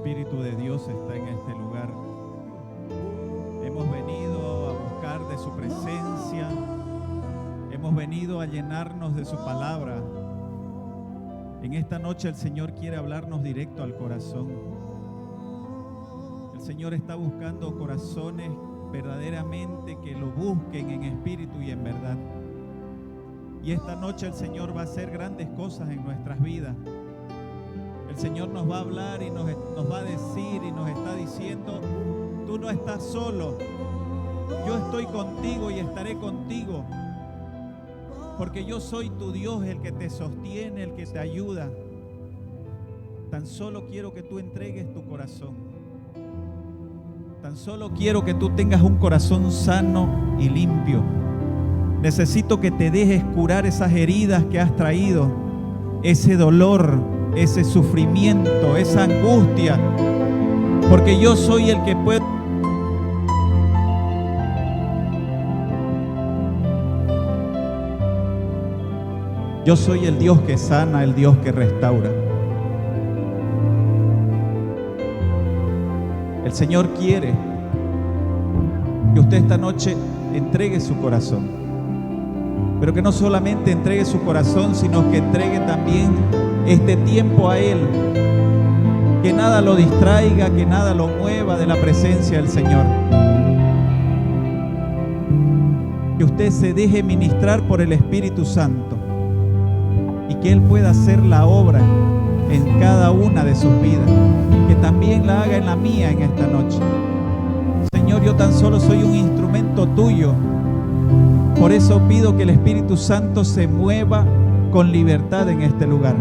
Espíritu de Dios está en este lugar. Hemos venido a buscar de su presencia. Hemos venido a llenarnos de su palabra. En esta noche el Señor quiere hablarnos directo al corazón. El Señor está buscando corazones verdaderamente que lo busquen en espíritu y en verdad. Y esta noche el Señor va a hacer grandes cosas en nuestras vidas. El Señor nos va a hablar y nos va a decir y nos está diciendo: tú no estás solo, yo estoy contigo y estaré contigo, porque yo soy tu Dios, el que te sostiene, el que te ayuda. Tan solo quiero que tú entregues tu corazón. Tan solo quiero que tú tengas un corazón sano y limpio. Necesito que te dejes curar esas heridas que has traído, ese dolor, ese sufrimiento, esa angustia, porque yo soy el que puede. Yo soy el Dios que sana, el Dios que restaura. El Señor quiere que usted esta noche entregue su corazón, pero que no solamente entregue su corazón, sino que entregue también este tiempo a Él. Que nada lo distraiga, que nada lo mueva de la presencia del Señor. Que usted se deje ministrar por el Espíritu Santo y que Él pueda hacer la obra en cada una de sus vidas. Que también la haga en la mía en esta noche. Señor, yo tan solo soy un instrumento tuyo. Por eso pido que el Espíritu Santo se mueva con libertad en este lugar.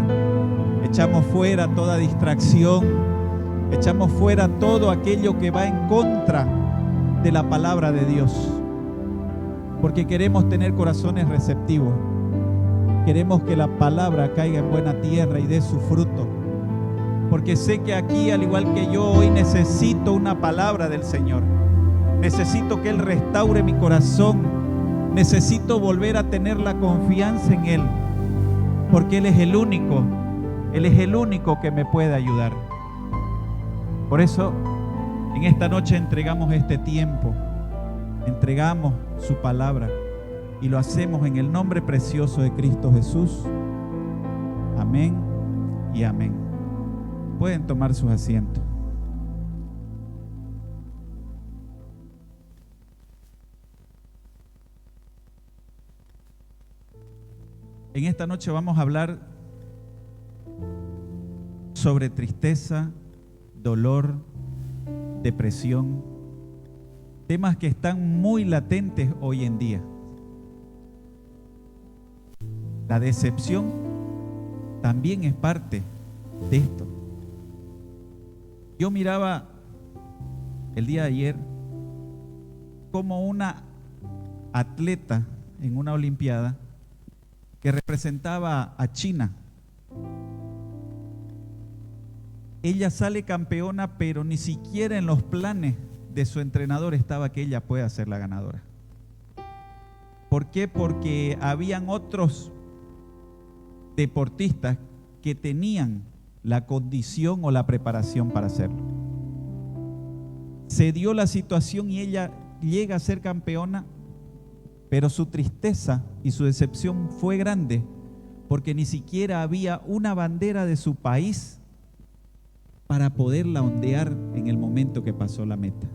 Echamos fuera toda distracción, echamos fuera todo aquello que va en contra de la palabra de Dios, porque queremos tener corazones receptivos. Queremos que la palabra caiga en buena tierra y dé su fruto, porque sé que aquí, al igual que yo, hoy necesito una palabra del Señor. Necesito que Él restaure mi corazón. Necesito volver a tener la confianza en Él, porque Él es el único que me puede ayudar. Por eso, en esta noche entregamos este tiempo, entregamos su palabra y lo hacemos en el nombre precioso de Cristo Jesús. Amén y amén. Pueden tomar sus asientos. En esta noche vamos a hablar sobre tristeza, dolor, depresión, temas que están muy latentes hoy en día. La decepción también es parte de esto. Yo miraba el día de ayer como una atleta en una olimpiada que representaba a China. Ella sale campeona, pero ni siquiera en los planes de su entrenador estaba que ella pueda ser la ganadora. ¿Por qué? Porque habían otros deportistas que tenían la condición o la preparación para hacerlo. Se dio la situación y ella llega a ser campeona, pero su tristeza y su decepción fue grande porque ni siquiera había una bandera de su país para poderla ondear en el momento que pasó la meta.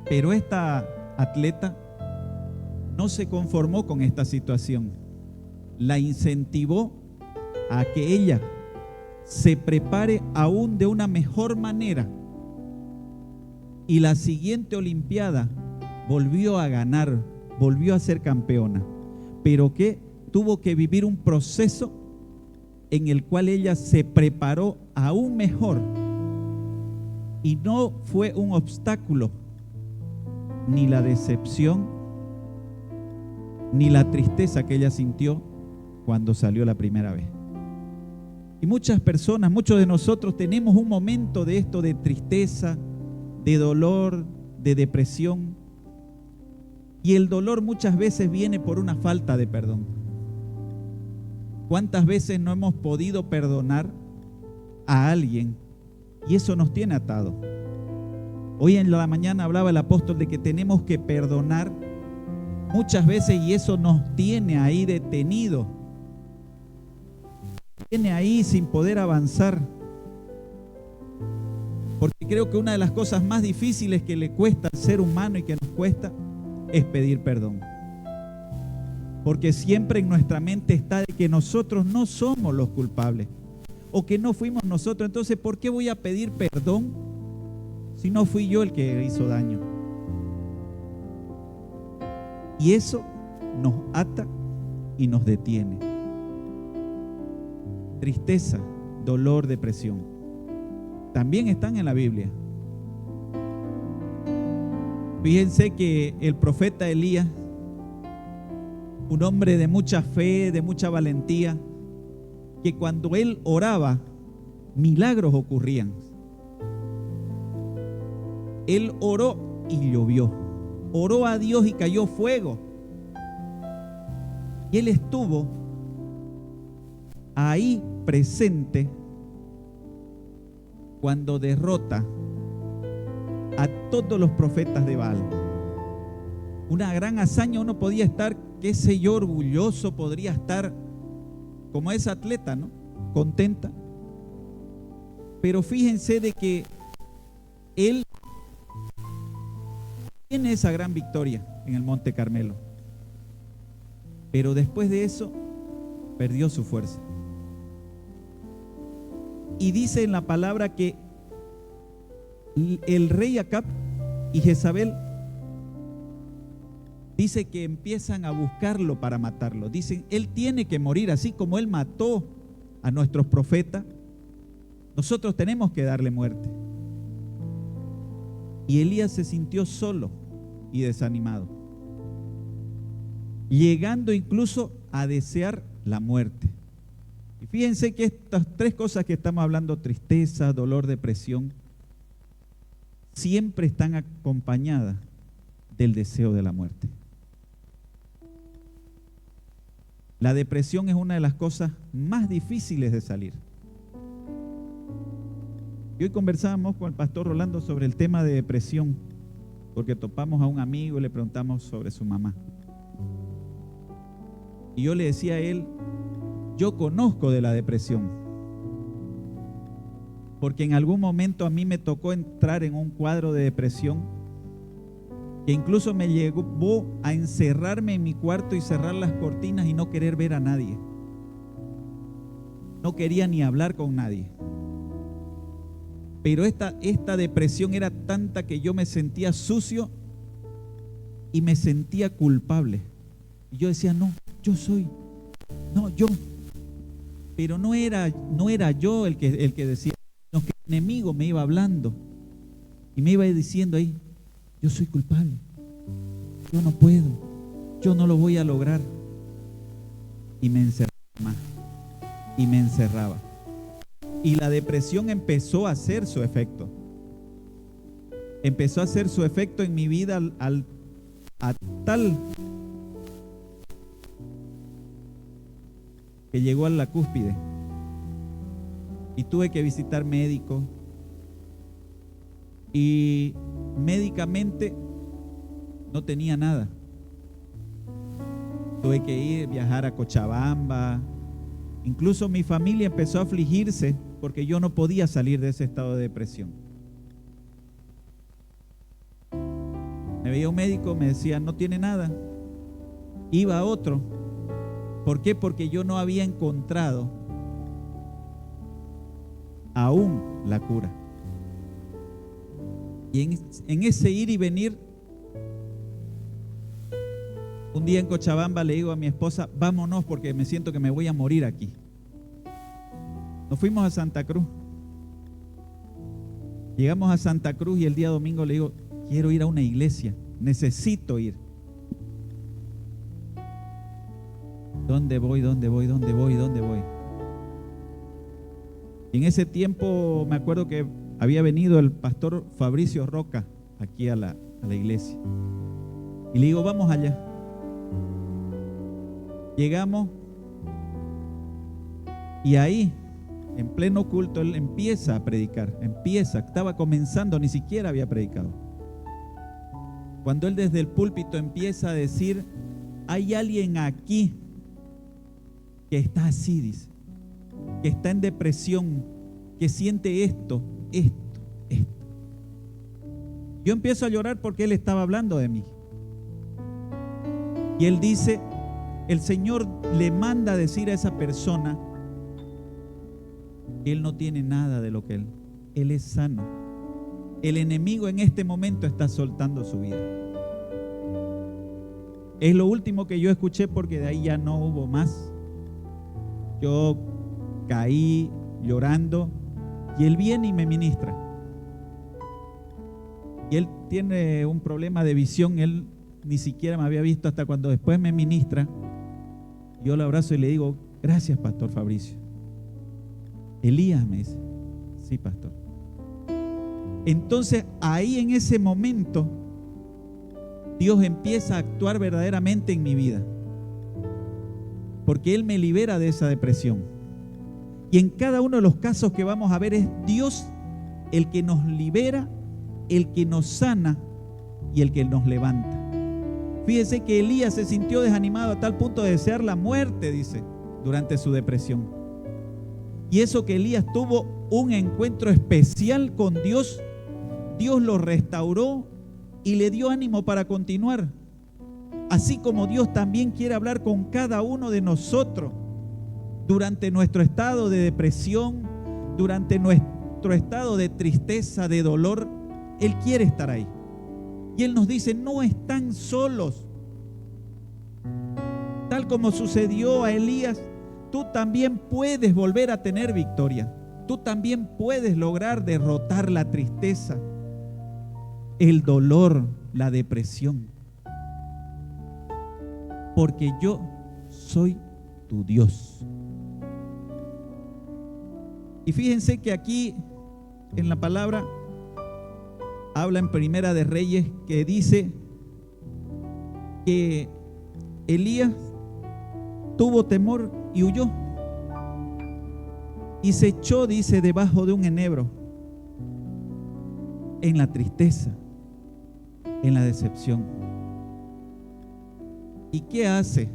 Pero esta atleta no se conformó con esta situación. La incentivó a que ella se prepare aún de una mejor manera. Y la siguiente olimpiada volvió a ganar, volvió a ser campeona, pero que tuvo que vivir un proceso en el cual ella se preparó aún mejor, y no fue un obstáculo ni la decepción ni la tristeza que ella sintió cuando salió la primera vez. Y muchas personas, muchos de nosotros tenemos un momento de esto, de tristeza, de dolor, de depresión. Y el dolor muchas veces viene por una falta de perdón. ¿Cuántas veces no hemos podido perdonar a alguien y eso nos tiene atado. Hoy en la mañana hablaba el apóstol de que tenemos que perdonar muchas veces y eso nos tiene ahí detenido. Tiene ahí sin poder avanzar. Porque creo que una de las cosas más difíciles que le cuesta al ser humano y que nos cuesta es pedir perdón. Porque siempre en nuestra mente está de que nosotros no somos los culpables o que no fuimos nosotros. Entonces, ¿por qué voy a pedir perdón si no fui yo el que hizo daño? Y eso nos ata y nos detiene. Tristeza, dolor, depresión, también están en la Biblia. Fíjense que el profeta Elías, un hombre de mucha fe, de mucha valentía, que cuando él oraba, milagros ocurrían. Él oró y llovió. Oró a Dios y cayó fuego. Y él estuvo ahí presente cuando derrota a todos los profetas de Baal. Una gran hazaña. Uno podía estar, qué sé yo, orgulloso, podría estar como esa atleta, ¿no? Contenta. Pero fíjense de que él tiene esa gran victoria en el Monte Carmelo. Pero después de eso, perdió su fuerza. Y dice en la palabra que el rey Acab y Jezabel dice que empiezan a buscarlo para matarlo. Dicen, él tiene que morir, así como él mató a nuestros profetas, nosotros tenemos que darle muerte. Y Elías se sintió solo y desanimado, llegando incluso a desear la muerte. Y fíjense que estas tres cosas que estamos hablando, tristeza, dolor, depresión, siempre están acompañadas del deseo de la muerte. La depresión es una de las cosas más difíciles de salir. Y hoy conversábamos con el pastor Rolando sobre el tema de depresión, porque topamos a un amigo y le preguntamos sobre su mamá. Y yo le decía a él, yo conozco de la depresión, porque en algún momento a mí me tocó entrar en un cuadro de depresión que incluso me llevó a encerrarme en mi cuarto y cerrar las cortinas y no querer ver a nadie. No quería ni hablar con nadie. Pero esta depresión era tanta que yo me sentía sucio y me sentía culpable. Y yo decía, no, yo. Pero no era yo el que decía, sino que el enemigo me iba hablando y me iba diciendo ahí, yo soy culpable, yo no puedo, yo no lo voy a lograr. Y me encerraba más, y me encerraba. Y la depresión empezó a hacer su efecto. Empezó a hacer su efecto en mi vida a tal que llegó a la cúspide. Y tuve que visitar médicos. Y médicamente no tenía nada. Tuve que viajar a Cochabamba. Incluso mi familia empezó a afligirse porque yo no podía salir de ese estado de depresión. Me veía un médico, me decía, no tiene nada. Iba a otro. ¿Por qué? Porque yo no había encontrado aún la cura. Y en ese ir y venir, un día en Cochabamba le digo a mi esposa, vámonos porque me siento que me voy a morir aquí. Nos fuimos a Santa Cruz. Llegamos a Santa Cruz y el día domingo le digo, quiero ir a una iglesia, necesito ir. ¿Dónde voy? Y en ese tiempo me acuerdo que había venido el pastor Fabricio Roca aquí a la iglesia. Y le digo, vamos allá. Llegamos y ahí En pleno culto él empieza a predicar, estaba comenzando, ni siquiera había predicado. Cuando él desde el púlpito empieza a decir, hay alguien aquí que está así, dice, que está en depresión, que siente esto. Yo empiezo a llorar porque él estaba hablando de mí. Y él dice, el Señor le manda a decir a esa persona que él no tiene nada de lo que él es sano. El enemigo en este momento está soltando su vida. Es lo último que yo escuché porque de ahí ya no hubo más. Yo caí llorando y él viene y me ministra. Y él tiene un problema de visión, él ni siquiera me había visto hasta cuando después me ministra. Yo lo abrazo y le digo, gracias, Pastor Fabricio. Elías, me dice, sí, pastor. Entonces ahí en ese momento Dios empieza a actuar verdaderamente en mi vida, porque Él me libera de esa depresión. Y en cada uno de los casos que vamos a ver es Dios el que nos libera, el que nos sana y el que nos levanta. Fíjese que Elías se sintió desanimado a tal punto de desear la muerte, dice, durante su depresión. Y eso que Elías tuvo un encuentro especial con Dios, Dios lo restauró y le dio ánimo para continuar. Así como Dios también quiere hablar con cada uno de nosotros durante nuestro estado de depresión, durante nuestro estado de tristeza, de dolor, Él quiere estar ahí. Y Él nos dice, no están solos. Tal como sucedió a Elías, tú también puedes volver a tener victoria. Tú también puedes lograr derrotar la tristeza, el dolor, la depresión. Porque yo soy tu Dios. Y fíjense que aquí en la palabra habla en Primera de Reyes que dice que Elías tuvo temor y huyó. Y se echó, dice, debajo de un enebro, en la tristeza, en la decepción. ¿Y qué hace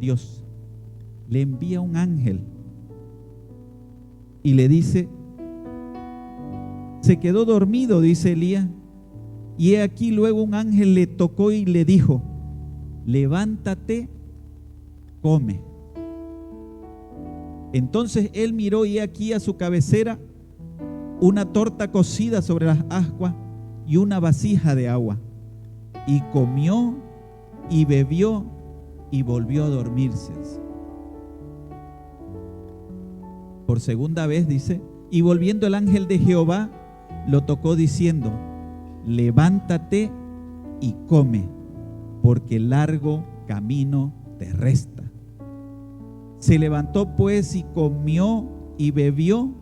Dios? Le envía un ángel y le dice, se quedó dormido, dice Elías, y he aquí luego un ángel le tocó y le dijo, levántate, come. Entonces él miró y he aquí a su cabecera una torta cocida sobre las ascuas y una vasija de agua. Y comió y bebió y volvió a dormirse. Por segunda vez dice, y volviendo el ángel de Jehová lo tocó diciendo, levántate y come, porque largo camino te resta. Se levantó pues y comió y bebió,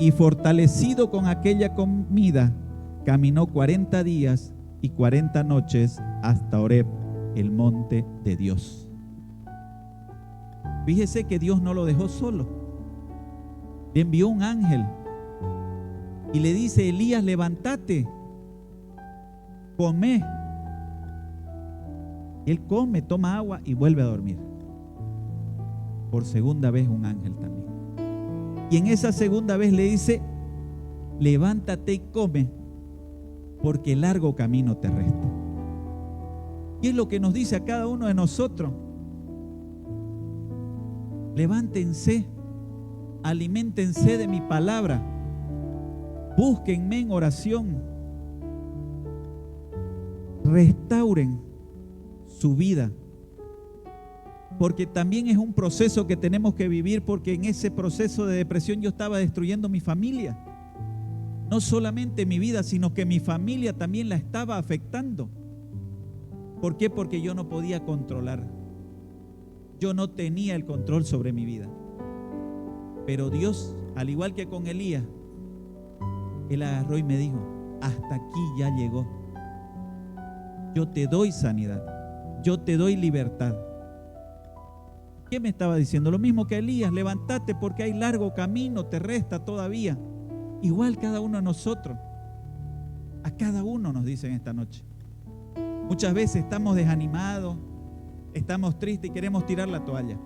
y fortalecido con aquella comida, caminó 40 días y 40 noches hasta Horeb, el monte de Dios. Fíjese que Dios no lo dejó solo. Le envió un ángel y le dice, Elías, levántate, come. Él come, toma agua y vuelve a dormir. Por segunda vez un ángel también. Y en esa segunda vez le dice, levántate y come, porque largo camino te resta. Y es lo que nos dice a cada uno de nosotros. Levántense, aliméntense de mi palabra, búsquenme en oración, restauren su vida. Porque también es un proceso que tenemos que vivir, porque en ese proceso de depresión yo estaba destruyendo mi familia. No solamente mi vida, sino que mi familia también la estaba afectando. ¿Por qué? Porque yo no podía controlar. Yo no tenía el control sobre mi vida. Pero Dios, al igual que con Elías, Él agarró y me dijo, hasta aquí ya llegó. Yo te doy sanidad, yo te doy libertad. ¿Qué me estaba diciendo? Lo mismo que Elías: levántate porque hay largo camino, te resta todavía. Igual cada uno de nosotros, a cada uno nos dicen esta noche. Muchas veces estamos desanimados, estamos tristes y queremos tirar la toalla,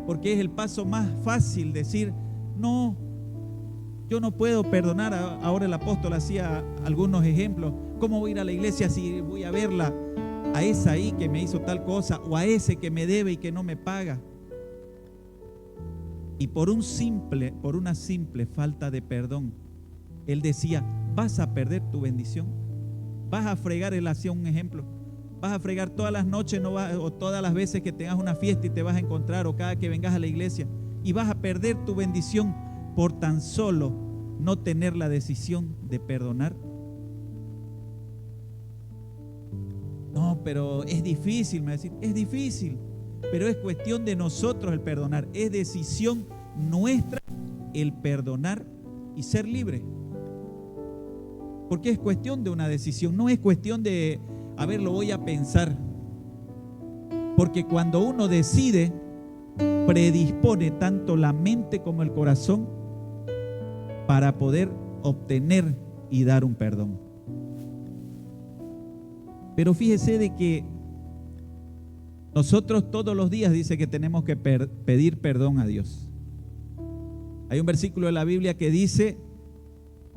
porque es el paso más fácil decir: no, yo no puedo perdonar. Ahora el apóstol hacía algunos ejemplos. ¿Cómo voy a ir a la iglesia si voy a verla a esa ahí que me hizo tal cosa, o a ese que me debe y que no me paga? Y por una simple falta de perdón, él decía: vas a perder tu bendición, vas a fregar. Él hacía un ejemplo: vas a fregar todas las noches, o todas las veces que tengas una fiesta y te vas a encontrar, o cada que vengas a la iglesia, y vas a perder tu bendición por tan solo no tener la decisión de perdonar. No, pero es difícil, me decís. Es difícil, pero es cuestión de nosotros el perdonar. Es decisión nuestra el perdonar y ser libre. Porque es cuestión de una decisión, no es cuestión de, a ver, lo voy a pensar. Porque cuando uno decide, predispone tanto la mente como el corazón para poder obtener y dar un perdón. Pero fíjese de que nosotros todos los días dice que tenemos que pedir perdón a Dios. Hay un versículo de la Biblia que dice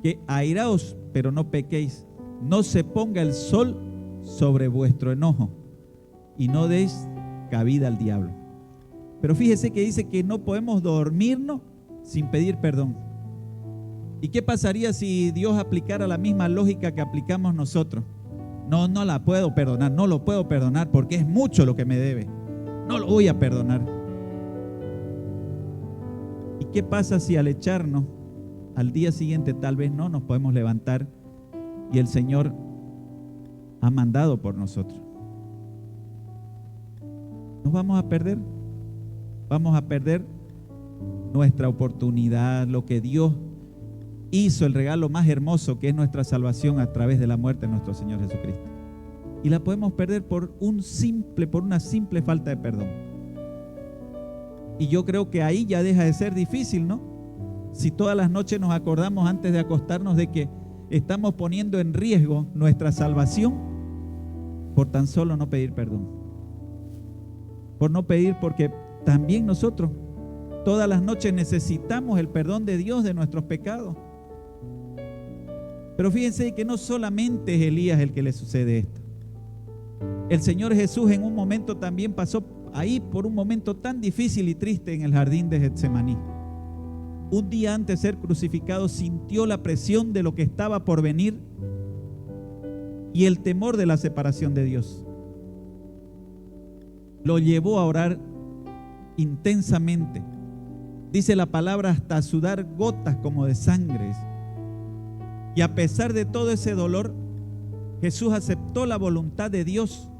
que airaos, pero no pequéis, no se ponga el sol sobre vuestro enojo y no deis cabida al diablo. Pero fíjese que dice que no podemos dormirnos sin pedir perdón. ¿Y qué pasaría si Dios aplicara la misma lógica que aplicamos nosotros? No la puedo perdonar, no lo puedo perdonar porque es mucho lo que me debe. No lo voy a perdonar. ¿Y qué pasa si al echarnos, al día siguiente tal vez no nos podemos levantar y el Señor ha mandado por nosotros? Nos vamos a perder. Vamos a perder nuestra oportunidad, lo que Dios hizo, el regalo más hermoso que es nuestra salvación a través de la muerte de nuestro Señor Jesucristo. Y la podemos perder por una simple falta de perdón. Y yo creo que ahí ya deja de ser difícil, ¿no? Si todas las noches nos acordamos antes de acostarnos de que estamos poniendo en riesgo nuestra salvación por tan solo no pedir perdón. Por no pedir, porque también nosotros todas las noches necesitamos el perdón de Dios de nuestros pecados. Pero fíjense que no solamente es Elías el que le sucede esto. El Señor Jesús en un momento también pasó ahí por un momento tan difícil y triste en el jardín de Getsemaní. Un día antes de ser crucificado sintió la presión de lo que estaba por venir y el temor de la separación de Dios. Lo llevó a orar intensamente. Dice la palabra hasta sudar gotas como de sangre. Y a pesar de todo ese dolor, Jesús aceptó la voluntad de Dios,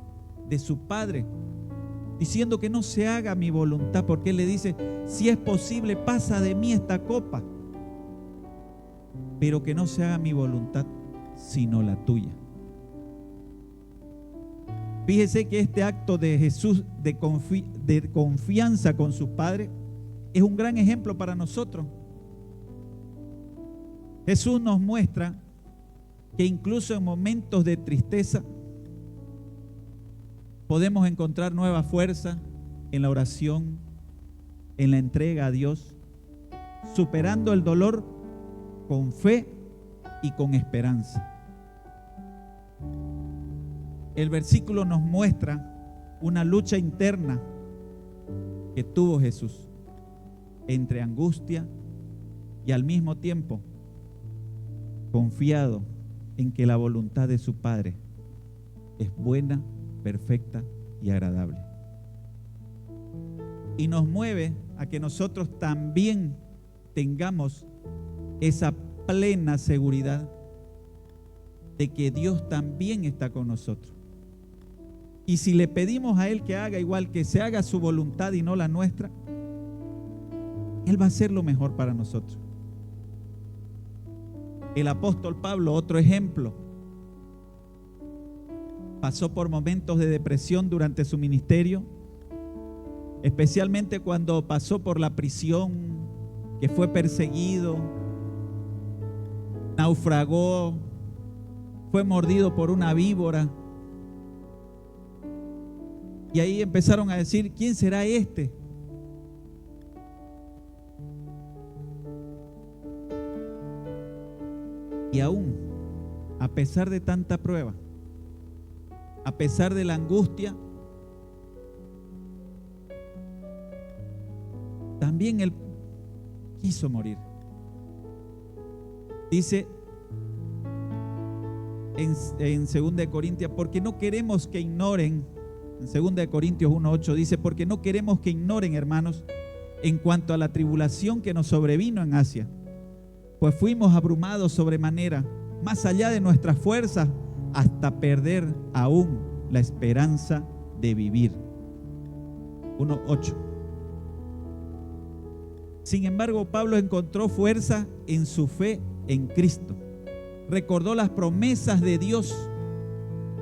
de su Padre, diciendo que no se haga mi voluntad, porque Él le dice: si es posible, pasa de mí esta copa, pero que no se haga mi voluntad, sino la tuya. Fíjese que este acto de Jesús de confianza con su Padre es un gran ejemplo para nosotros. Jesús nos muestra que incluso en momentos de tristeza podemos encontrar nueva fuerza en la oración, en la entrega a Dios, superando el dolor con fe y con esperanza. El versículo nos muestra una lucha interna que tuvo Jesús entre angustia y al mismo tiempo confiado en que la voluntad de su Padre es buena, perfecta y agradable. Y nos mueve a que nosotros también tengamos esa plena seguridad de que Dios también está con nosotros. Y si le pedimos a Él que haga igual, que se haga su voluntad y no la nuestra, Él va a hacer lo mejor para nosotros. El apóstol Pablo, otro ejemplo, pasó por momentos de depresión durante su ministerio especialmente cuando pasó por la prisión, que fue perseguido, naufragó, fue mordido por una víbora. Y ahí empezaron a decir, ¿quién será este? Y aún, a pesar de tanta prueba, a pesar de la angustia, también él quiso morir. Dice en 2 Corintios, porque no queremos que ignoren, en 2 Corintios 1:8 dice, porque no queremos que ignoren, hermanos, en cuanto a la tribulación que nos sobrevino en Asia, pues fuimos abrumados sobremanera, más allá de nuestras fuerzas, hasta perder aún la esperanza de vivir. 1:8. Sin embargo, Pablo encontró fuerza en su fe en Cristo. Recordó las promesas de Dios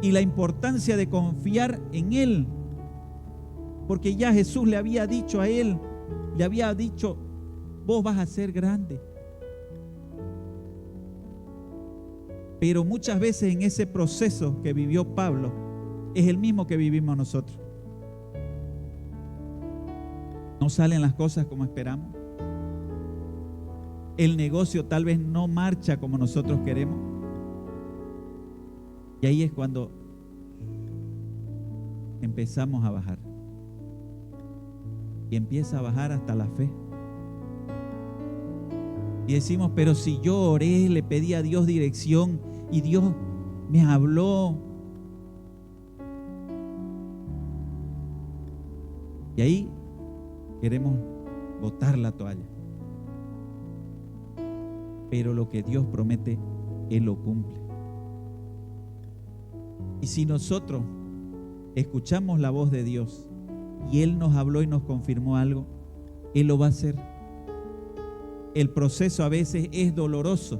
y la importancia de confiar en Él, porque ya Jesús le había dicho a él, le había dicho, vos vas a ser grande. Pero muchas veces en ese proceso que vivió Pablo es el mismo que vivimos nosotros. No salen las cosas como esperamos. El negocio tal vez no marcha como nosotros queremos. Y ahí es cuando empezamos a bajar. Y empieza a bajar hasta la fe. Y decimos, pero si yo oré, le pedí a Dios dirección y Dios me habló. Y ahí queremos botar la toalla. Pero lo que Dios promete, Él lo cumple. Y si nosotros escuchamos la voz de Dios y Él nos habló y nos confirmó algo, Él lo va a hacer. El proceso a veces es doloroso.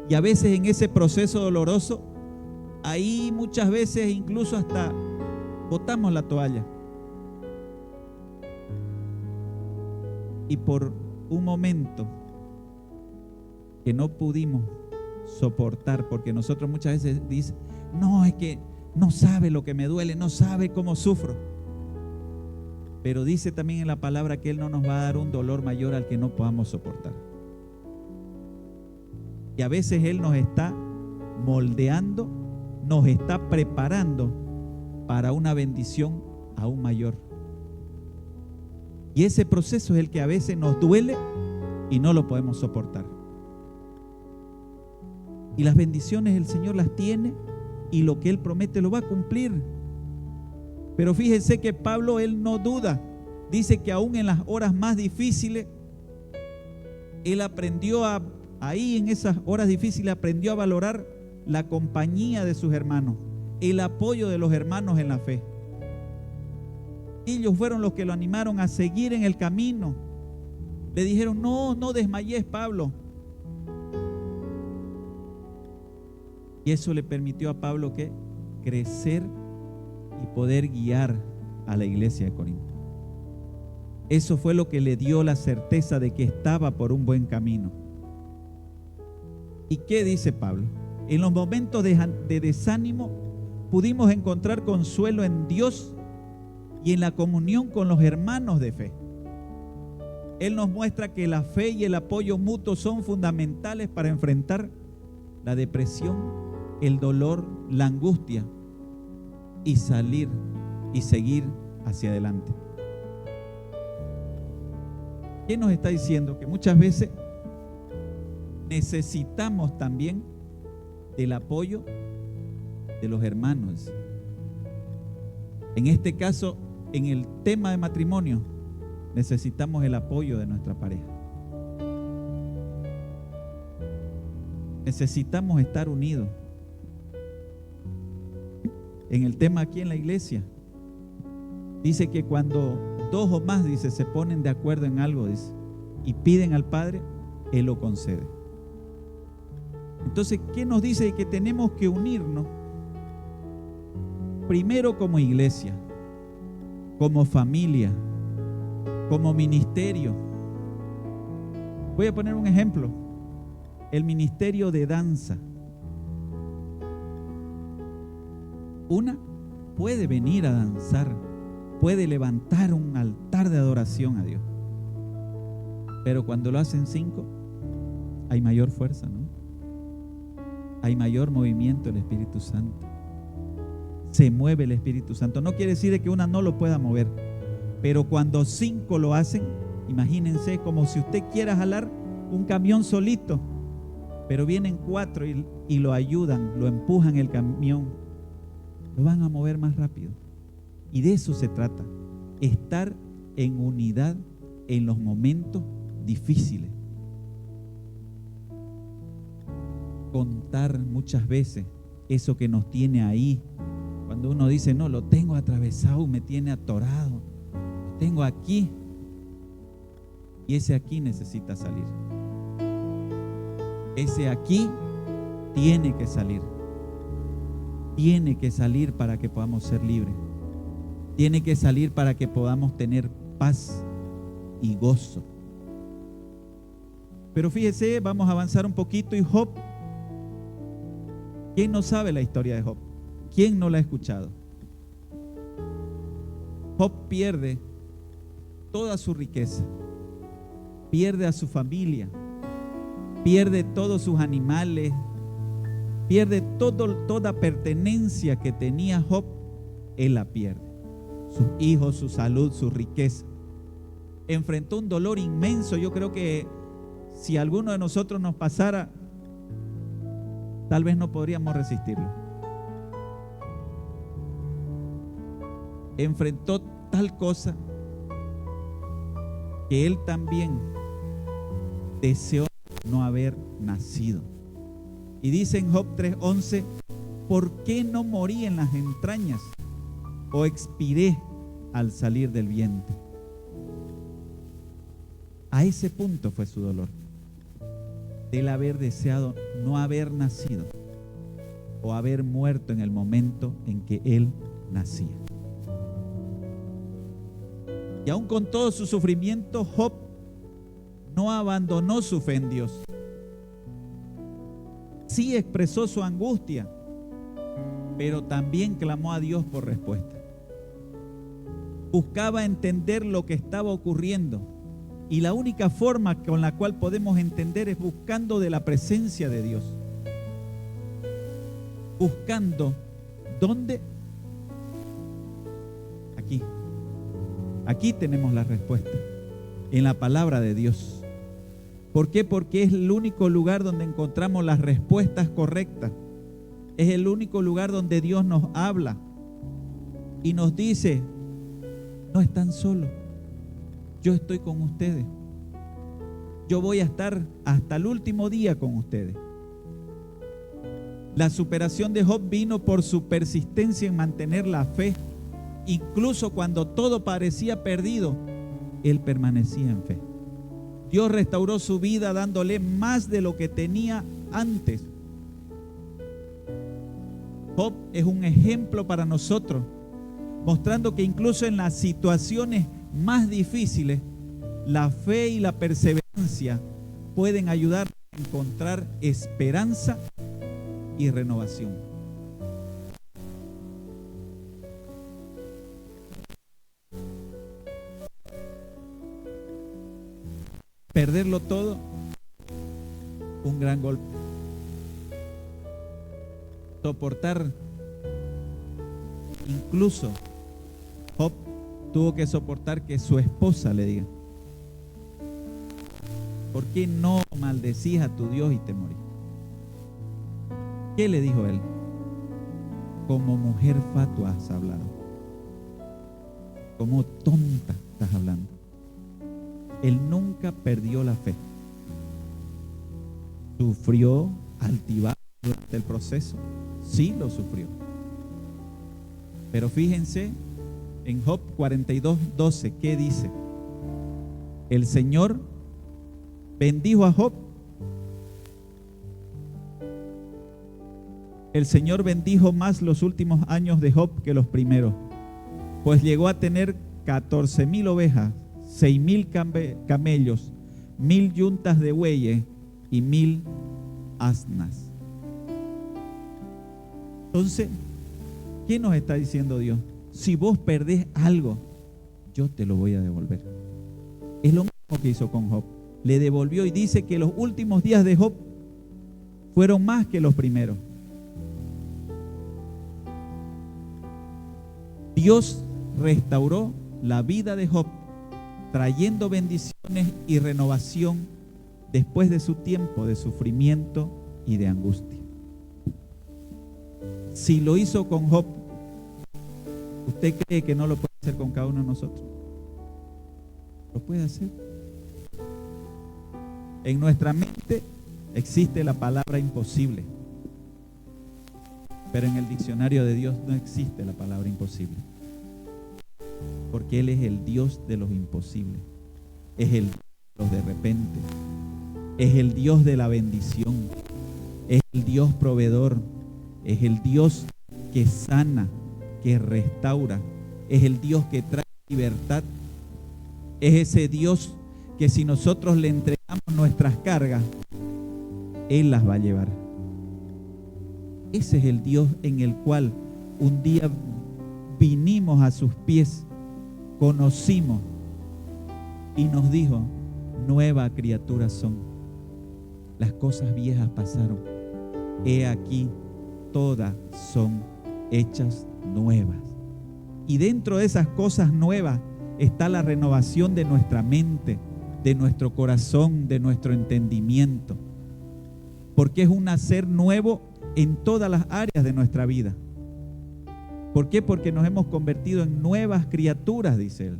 Y a veces en ese proceso doloroso, ahí muchas veces incluso hasta botamos la toalla. Y por un momento que no pudimos soportar, porque nosotros muchas veces dicen, no, es que no sabe lo que me duele, no sabe cómo sufro. Pero dice también en la palabra que Él no nos va a dar un dolor mayor al que no podamos soportar. Y a veces Él nos está moldeando, nos está preparando para una bendición aún mayor. Y ese proceso es el que a veces nos duele y no lo podemos soportar. Y las bendiciones el Señor las tiene y lo que Él promete lo va a cumplir. Pero fíjense que Pablo, él no duda. Dice que aún en las horas más difíciles, él aprendió ahí en esas horas difíciles, aprendió a valorar la compañía de sus hermanos, el apoyo de los hermanos en la fe. Ellos fueron los que lo animaron a seguir en el camino. Le dijeron, no desmayes, Pablo. Y eso le permitió a Pablo que crecer y poder guiar a la iglesia de Corinto. Eso fue lo que le dio la certeza de que estaba por un buen camino. ¿Y qué dice Pablo? En los momentos de desánimo pudimos encontrar consuelo en Dios y en la comunión con los hermanos de fe. Él nos muestra que la fe y el apoyo mutuo son fundamentales para enfrentar la depresión, el dolor, la angustia y salir y seguir hacia adelante. ¿Qué nos está diciendo? Que muchas veces necesitamos también del apoyo de los hermanos. En este caso, en el tema de matrimonio, necesitamos el apoyo de nuestra pareja. Necesitamos estar unidos. En el tema aquí en la iglesia, dice que cuando dos o más, dice, se ponen de acuerdo en algo, dice, y piden al Padre, Él lo concede. Entonces, ¿qué nos dice? Que tenemos que unirnos primero como iglesia, como familia, como ministerio. Voy a poner un ejemplo. El ministerio de danza. Una puede venir a danzar, puede levantar un altar de adoración a Dios. Pero cuando lo hacen 5, hay mayor fuerza, ¿no? Hay mayor movimiento del Espíritu Santo. Se mueve el Espíritu Santo. No quiere decir que una no lo pueda mover, pero cuando 5 lo hacen, imagínense como si usted quiera jalar un camión solito, pero vienen 4 y lo ayudan, lo empujan el camión, lo van a mover más rápido. Y de eso se trata, estar en unidad en los momentos difíciles. Contar muchas veces eso que nos tiene ahí. Cuando uno dice, no, lo tengo atravesado, me tiene atorado, lo tengo aquí. Y ese aquí necesita salir. Ese aquí tiene que salir. Tiene que salir para que podamos ser libres. Tiene que salir para que podamos tener paz y gozo. Pero fíjese, vamos a avanzar un poquito. Y Job, ¿quién no sabe la historia de Job? ¿Quién no la ha escuchado? Job pierde toda su riqueza, pierde a su familia, pierde todos sus animales, pierde toda pertenencia que tenía Job. Él la pierde. Sus hijos, su salud, su riqueza. Enfrentó un dolor inmenso. Yo creo que si alguno de nosotros nos pasara, tal vez no podríamos resistirlo. Enfrentó tal cosa que él también deseó no haber nacido. Y dice en Job 3:11, ¿por qué no morí en las entrañas o expiré al salir del vientre? A ese punto fue su dolor, del haber deseado no haber nacido o haber muerto en el momento en que él nacía. Y aún con todo su sufrimiento, Job no abandonó su fe en Dios. Sí expresó su angustia, pero también clamó a Dios por respuesta. Buscaba entender lo que estaba ocurriendo, y la única forma con la cual podemos entender es buscando de la presencia de Dios. Buscando, ¿dónde? Aquí. Aquí tenemos la respuesta, en la palabra de Dios. ¿Por qué? Porque es el único lugar donde encontramos las respuestas correctas. Es el único lugar donde Dios nos habla y nos dice, no están solos, yo estoy con ustedes. Yo voy a estar hasta el último día con ustedes. La superación de Job vino por su persistencia en mantener la fe. Incluso cuando todo parecía perdido, él permanecía en fe. Dios restauró su vida dándole más de lo que tenía antes. Job es un ejemplo para nosotros, mostrando que incluso en las situaciones más difíciles, la fe y la perseverancia pueden ayudar a encontrar esperanza y renovación. Perderlo todo, un gran golpe. Soportar, incluso Job tuvo que soportar que su esposa le diga, ¿por qué no maldecís a tu Dios y te morís? ¿Qué le dijo él? Como mujer fatua has hablado, como tonta estás hablando. Él nunca perdió la fe. Sufrió altibajos durante el proceso. Sí lo sufrió. Pero fíjense en Job 42:12, ¿qué dice? El Señor bendijo a Job. El Señor bendijo más los últimos años de Job que los primeros, pues llegó a tener 14,000 ovejas, 6.000 camellos, 1.000 yuntas de bueyes y 1.000 asnas. Entonces, ¿qué nos está diciendo Dios? Si vos perdés algo, yo te lo voy a devolver. Es lo mismo que hizo con Job. Le devolvió y dice que los últimos días de Job fueron más que los primeros. Dios restauró la vida de Job, trayendo bendiciones y renovación después de su tiempo de sufrimiento y de angustia. Si lo hizo con Job, ¿usted cree que no lo puede hacer con cada uno de nosotros? ¿Lo puede hacer? En nuestra mente existe la palabra imposible, pero en el diccionario de Dios no existe la palabra imposible, porque Él es el Dios de los imposibles, es el Dios de los de repente, es el Dios de la bendición, es el Dios proveedor, es el Dios que sana, que restaura, es el Dios que trae libertad, es ese Dios que si nosotros le entregamos nuestras cargas, Él las va a llevar. Ese es el Dios en el cual un día vinimos a sus pies, conocimos y nos dijo: nueva criatura son, las cosas viejas pasaron, he aquí todas son hechas nuevas. Y dentro de esas cosas nuevas está la renovación de nuestra mente, de nuestro corazón, de nuestro entendimiento, porque es un nacer nuevo en todas las áreas de nuestra vida. ¿Por qué? Porque nos hemos convertido en nuevas criaturas, dice Él.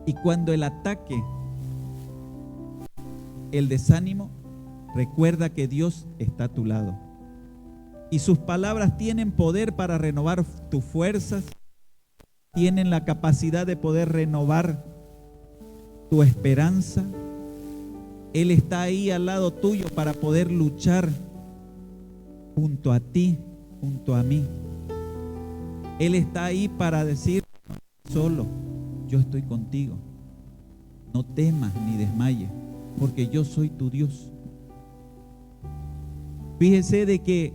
Y cuando el ataque, el desánimo, recuerda que Dios está a tu lado. Y sus palabras tienen poder para renovar tus fuerzas, tienen la capacidad de poder renovar tu esperanza. Él está ahí al lado tuyo para poder luchar junto a ti, junto a mí. Él está ahí para decir: no estás solo, yo estoy contigo. No temas ni desmayes, porque yo soy tu Dios. Fíjese de que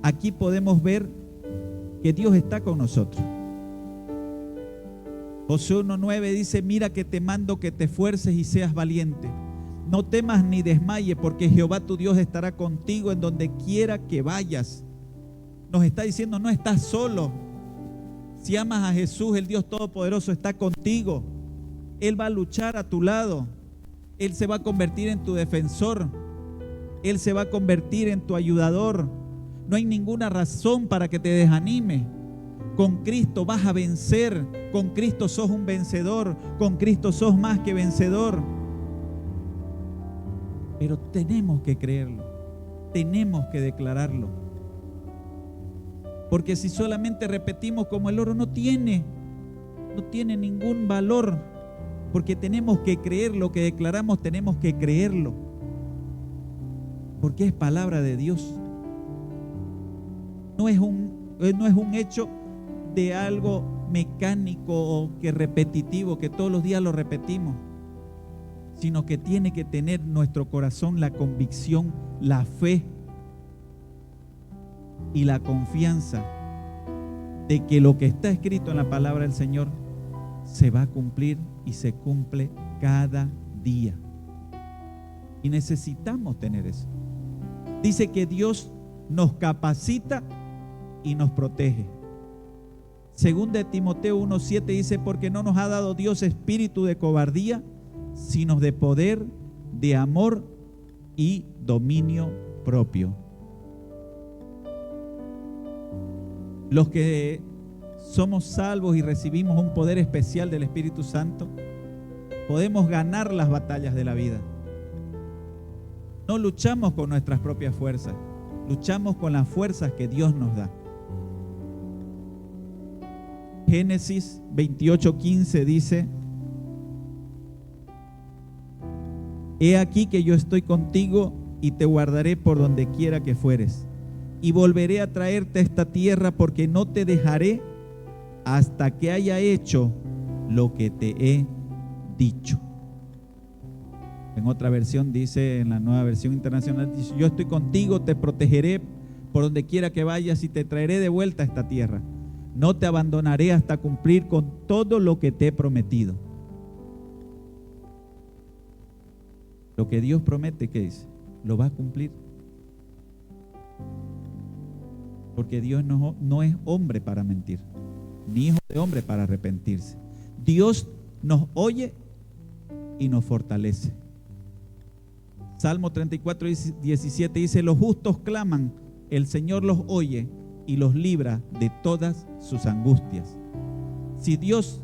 aquí podemos ver que Dios está con nosotros. Josué 1:9 dice: mira que te mando que te esfuerces y seas valiente. No temas ni desmayes, porque Jehová tu Dios estará contigo en donde quiera que vayas. Nos está diciendo: no estás solo. Si amas a Jesús, el Dios Todopoderoso está contigo. Él va a luchar a tu lado. Él se va a convertir en tu defensor. Él se va a convertir en tu ayudador. No hay ninguna razón para que te desanimes. Con Cristo vas a vencer. Con Cristo sos un vencedor. Con Cristo sos más que vencedor. Pero tenemos que creerlo. Tenemos que declararlo. Porque si solamente repetimos como el oro, no tiene ningún valor. Porque tenemos que creer lo que declaramos, tenemos que creerlo. Porque es palabra de Dios. No es un hecho de algo mecánico o que repetitivo, que todos los días lo repetimos, sino que tiene que tener nuestro corazón la convicción, la fe y la confianza de que lo que está escrito en la palabra del Señor se va a cumplir y se cumple cada día. Y necesitamos tener eso. Dice que Dios nos capacita y nos protege. Según de Timoteo 1:7 dice: porque no nos ha dado Dios espíritu de cobardía, sino de poder, de amor y dominio propio. Los que somos salvos y recibimos un poder especial del Espíritu Santo, podemos ganar las batallas de la vida. No luchamos con nuestras propias fuerzas, luchamos con las fuerzas que Dios nos da. Génesis 28:15 dice: he aquí que yo estoy contigo y te guardaré por donde quiera que fueres, y volveré a traerte a esta tierra, porque no te dejaré hasta que haya hecho lo que te he dicho. En otra versión dice, en la Nueva Versión Internacional, dice: yo estoy contigo, te protegeré por donde quiera que vayas y te traeré de vuelta a esta tierra. No te abandonaré hasta cumplir con todo lo que te he prometido. Lo que Dios promete, ¿qué dice? Lo va a cumplir. Porque Dios no es hombre para mentir, ni hijo de hombre para arrepentirse. Dios nos oye y nos fortalece. Salmo 34, 17 dice: los justos claman, el Señor los oye y los libra de todas sus angustias. Dios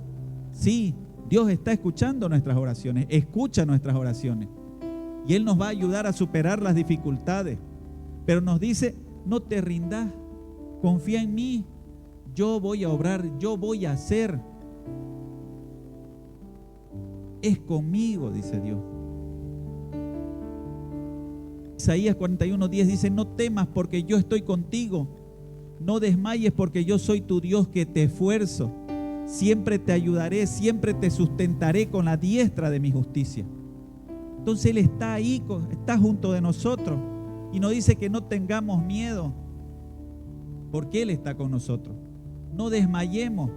está escuchando nuestras oraciones, escucha nuestras oraciones. Y Él nos va a ayudar a superar las dificultades. Pero nos dice: no te rindas, confía en mí, yo voy a obrar, yo voy a hacer. Es conmigo, dice Dios. Isaías 41:10 dice: no temas porque yo estoy contigo, no desmayes porque yo soy tu Dios que te esfuerzo. Siempre te ayudaré, siempre te sustentaré con la diestra de mi justicia. Entonces Él está ahí, está junto de nosotros y nos dice que no tengamos miedo porque Él está con nosotros. No desmayemos.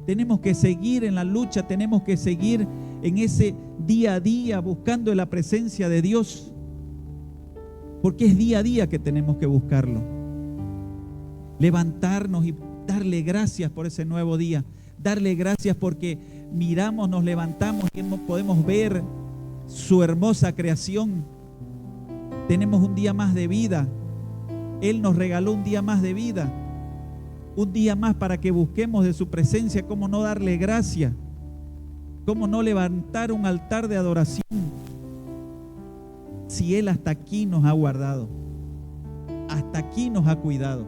Tenemos que seguir en la lucha, tenemos que seguir en ese día a día buscando la presencia de Dios, porque es día a día que tenemos que buscarlo. Levantarnos y darle gracias por ese nuevo día, darle gracias porque miramos, nos levantamos y podemos ver su hermosa creación. Tenemos un día más de vida. Él nos regaló un día más de vida, un día más para que busquemos de su presencia. ¿Cómo no darle gracias? ¿Cómo no levantar un altar de adoración? Si Él hasta aquí nos ha guardado, hasta aquí nos ha cuidado,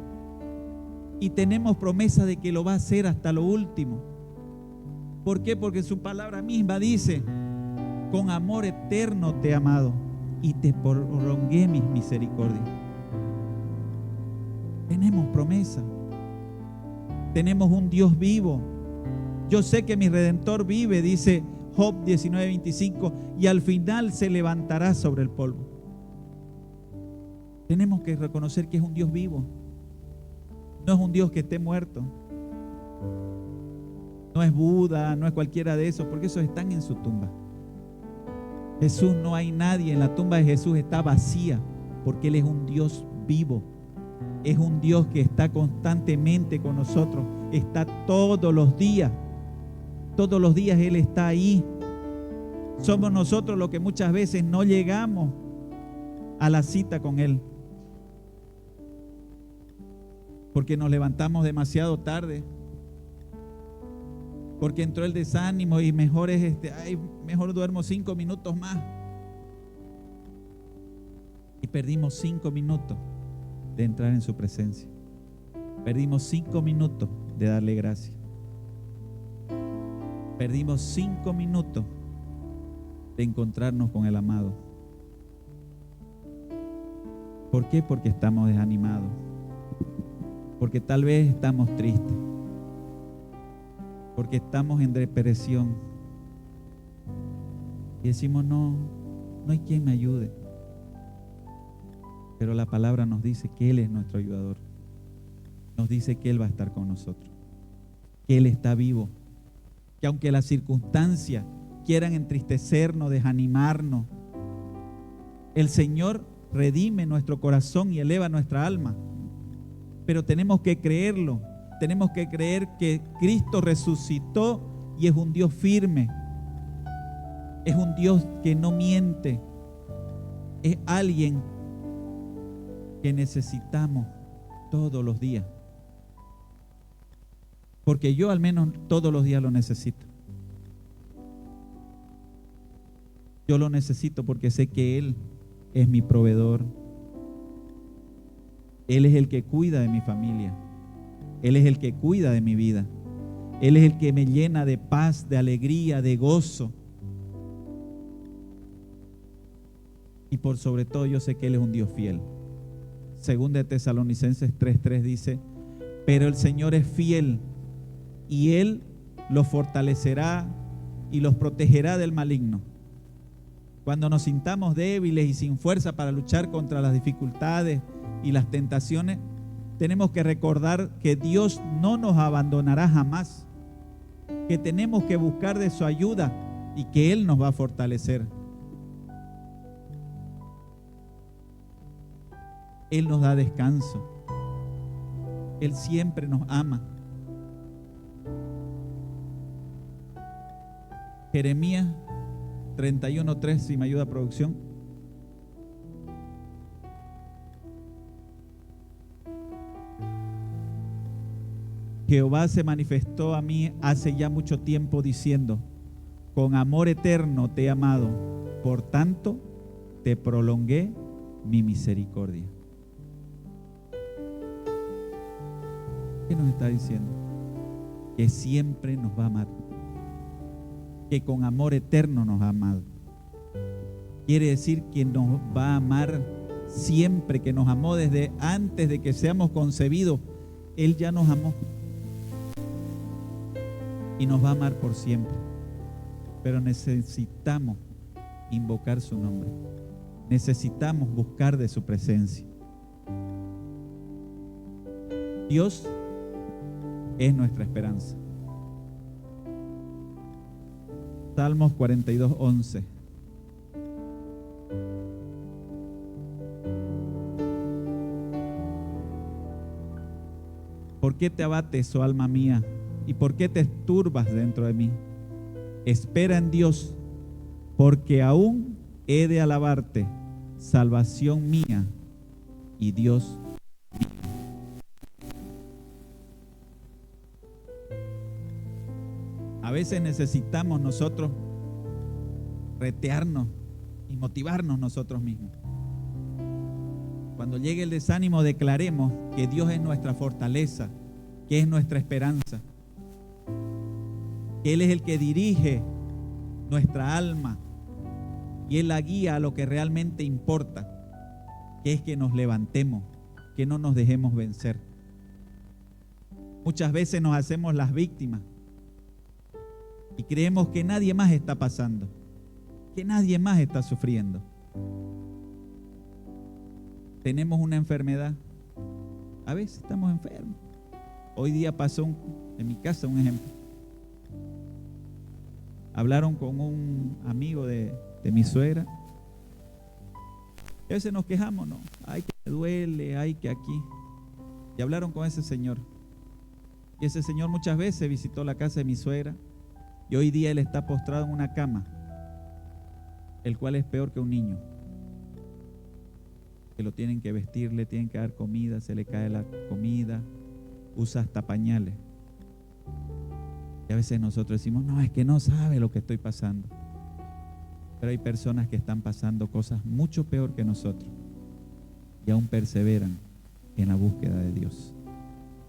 y tenemos promesa de que lo va a hacer hasta lo último. ¿Por qué? Porque su palabra misma dice: con amor eterno te he amado y te prolongué mis misericordias. Tenemos promesa. Tenemos un Dios vivo. Yo sé que mi Redentor vive, dice Job 19:25, y al final se levantará sobre el polvo. Tenemos que reconocer que es un Dios vivo. No es un Dios que esté muerto. No es Buda, no es cualquiera de esos, porque esos están en su tumba. Jesús, no hay nadie en la tumba de Jesús, está vacía, porque Él es un Dios vivo. Es un Dios que está constantemente con nosotros, está todos los días Él está ahí. Somos nosotros los que muchas veces no llegamos a la cita con Él, porque nos levantamos demasiado tarde, porque entró el desánimo y mejor duermo 5 minutos más, y perdimos 5 minutos de entrar en su presencia. Perdimos 5 minutos de darle gracias. Perdimos 5 minutos de encontrarnos con el amado. ¿Por qué? Porque estamos desanimados. Porque tal vez estamos tristes. Porque estamos en depresión. Y decimos: no hay quien me ayude. Pero la palabra nos dice que Él es nuestro ayudador. Nos dice que Él va a estar con nosotros, que Él está vivo, que aunque las circunstancias quieran entristecernos, desanimarnos, el Señor redime nuestro corazón y eleva nuestra alma. Pero tenemos que creerlo, tenemos que creer que Cristo resucitó y es un Dios firme, es un Dios que no miente, es alguien que necesitamos todos los días. Porque yo al menos todos los días lo necesito. Yo lo necesito porque sé que Él es mi proveedor. Él es el que cuida de mi familia. Él es el que cuida de mi vida. Él es el que me llena de paz, de alegría, de gozo. Y por sobre todo yo sé que Él es un Dios fiel. Según de Tesalonicenses 3:3 dice: pero el Señor es fiel y Él los fortalecerá y los protegerá del maligno. Cuando nos sintamos débiles y sin fuerza para luchar contra las dificultades y las tentaciones, tenemos que recordar que Dios no nos abandonará jamás, que tenemos que buscar de su ayuda y que Él nos va a fortalecer. Él nos da descanso. Él siempre nos ama. Jeremías 31:3, si me ayuda producción. Jehová se manifestó a mí hace ya mucho tiempo diciendo: con amor eterno te he amado, por tanto te prolongué mi misericordia. ¿Qué nos está diciendo? Que siempre nos va a amar, que con amor eterno nos ha amado. Quiere decir que nos va a amar siempre, que nos amó desde antes de que seamos concebidos. Él ya nos amó y nos va a amar por siempre. Pero necesitamos invocar su nombre. Necesitamos buscar de su presencia. Dios es nuestra esperanza. Salmos 42:11. ¿Por qué te abates, oh alma mía? ¿Y por qué te turbas dentro de mí? Espera en Dios, porque aún he de alabarte, salvación mía y Dios mío. A veces necesitamos nosotros retearnos y motivarnos nosotros mismos. Cuando llegue el desánimo, declaremos que Dios es nuestra fortaleza, que es nuestra esperanza, que Él es el que dirige nuestra alma y Él la guía a lo que realmente importa, que es que nos levantemos, que no nos dejemos vencer. Muchas veces nos hacemos las víctimas y creemos que nadie más está pasando, que nadie más está sufriendo. Tenemos una enfermedad, a veces estamos enfermos. Hoy día pasó en mi casa un ejemplo. Hablaron con un amigo de mi suegra. Y a veces nos quejamos, ¿no? Ay, que me duele, ay, que aquí. Y hablaron con ese señor. Y ese señor muchas veces visitó la casa de mi suegra. Y hoy día él está postrado en una cama, el cual es peor que un niño. Que lo tienen que vestir, le tienen que dar comida, se le cae la comida, usa hasta pañales. Y a veces nosotros decimos, no, es que no sabe lo que estoy pasando. Pero hay personas que están pasando cosas mucho peor que nosotros y aún perseveran en la búsqueda de Dios.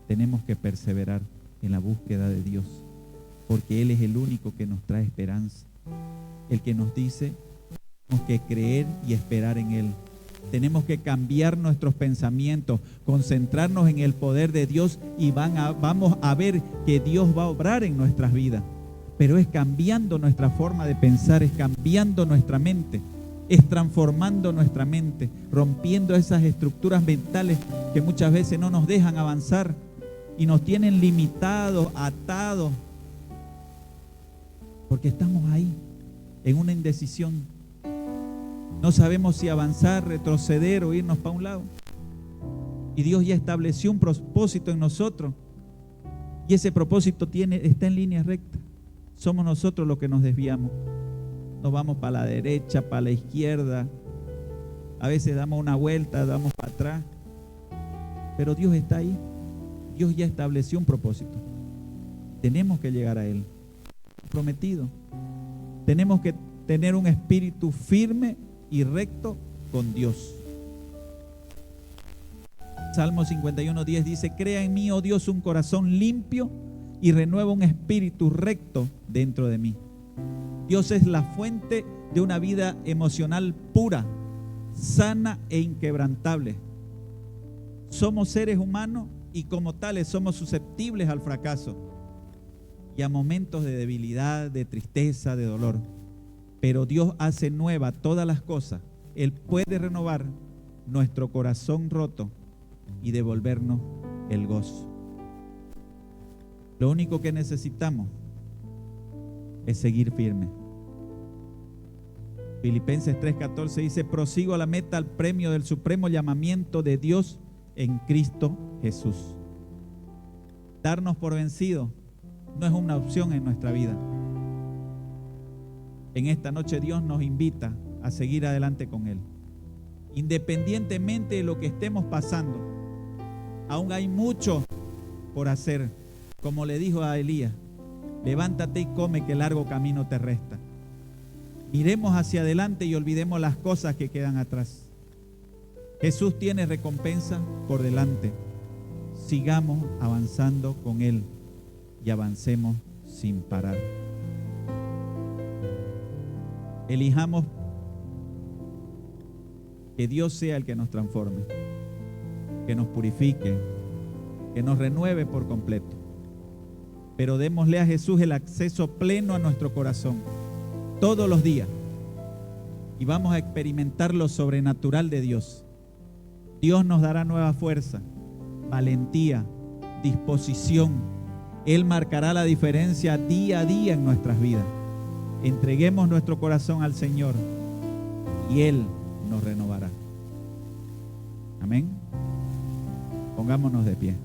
Tenemos que perseverar en la búsqueda de Dios, porque Él es el único que nos trae esperanza, el que nos dice tenemos que creer y esperar en Él. Tenemos que cambiar nuestros pensamientos, concentrarnos en el poder de Dios y vamos a ver que Dios va a obrar en nuestras vidas. Pero es cambiando nuestra forma de pensar, es cambiando nuestra mente, es transformando nuestra mente, rompiendo esas estructuras mentales que muchas veces no nos dejan avanzar y nos tienen limitados, atados, porque estamos ahí en una indecisión. No sabemos si avanzar, retroceder o irnos para un lado. Y Dios ya estableció un propósito en nosotros. Y ese propósito está en línea recta. Somos nosotros los que nos desviamos. Nos vamos para la derecha, para la izquierda. A veces damos una vuelta, damos para atrás. Pero Dios está ahí. Dios ya estableció un propósito. Tenemos que llegar a Él. Prometido. Tenemos que tener un espíritu firme y recto con Dios. Salmo 51:10 dice: crea en mí, oh Dios, un corazón limpio y renueva un espíritu recto dentro de mí. Dios es la fuente de una vida emocional pura, sana e inquebrantable. Somos seres humanos y como tales somos susceptibles al fracaso. y a momentos de debilidad, de tristeza, de dolor. Pero Dios hace nueva todas las cosas. Él puede renovar nuestro corazón roto y devolvernos el gozo. Lo único que necesitamos es seguir firme. Filipenses 3:14 dice: prosigo a la meta, al premio del supremo llamamiento de Dios en Cristo Jesús. Darnos por vencido no es una opción en nuestra vida. En esta noche Dios nos invita a seguir adelante con Él. Independientemente de lo que estemos pasando, aún hay mucho por hacer. Como le dijo a Elías: levántate y come, que largo camino te resta. Miremos hacia adelante y olvidemos las cosas que quedan atrás. Jesús tiene recompensa por delante. Sigamos avanzando con Él y avancemos sin parar. Elijamos que Dios sea el que nos transforme, que nos purifique, que nos renueve por completo. Pero démosle a Jesús el acceso pleno a nuestro corazón todos los días y vamos a experimentar lo sobrenatural de Dios. Dios nos dará nueva fuerza, valentía, disposición. Él marcará la diferencia día a día en nuestras vidas. Entreguemos nuestro corazón al Señor y Él nos renovará. Amén. Pongámonos de pie.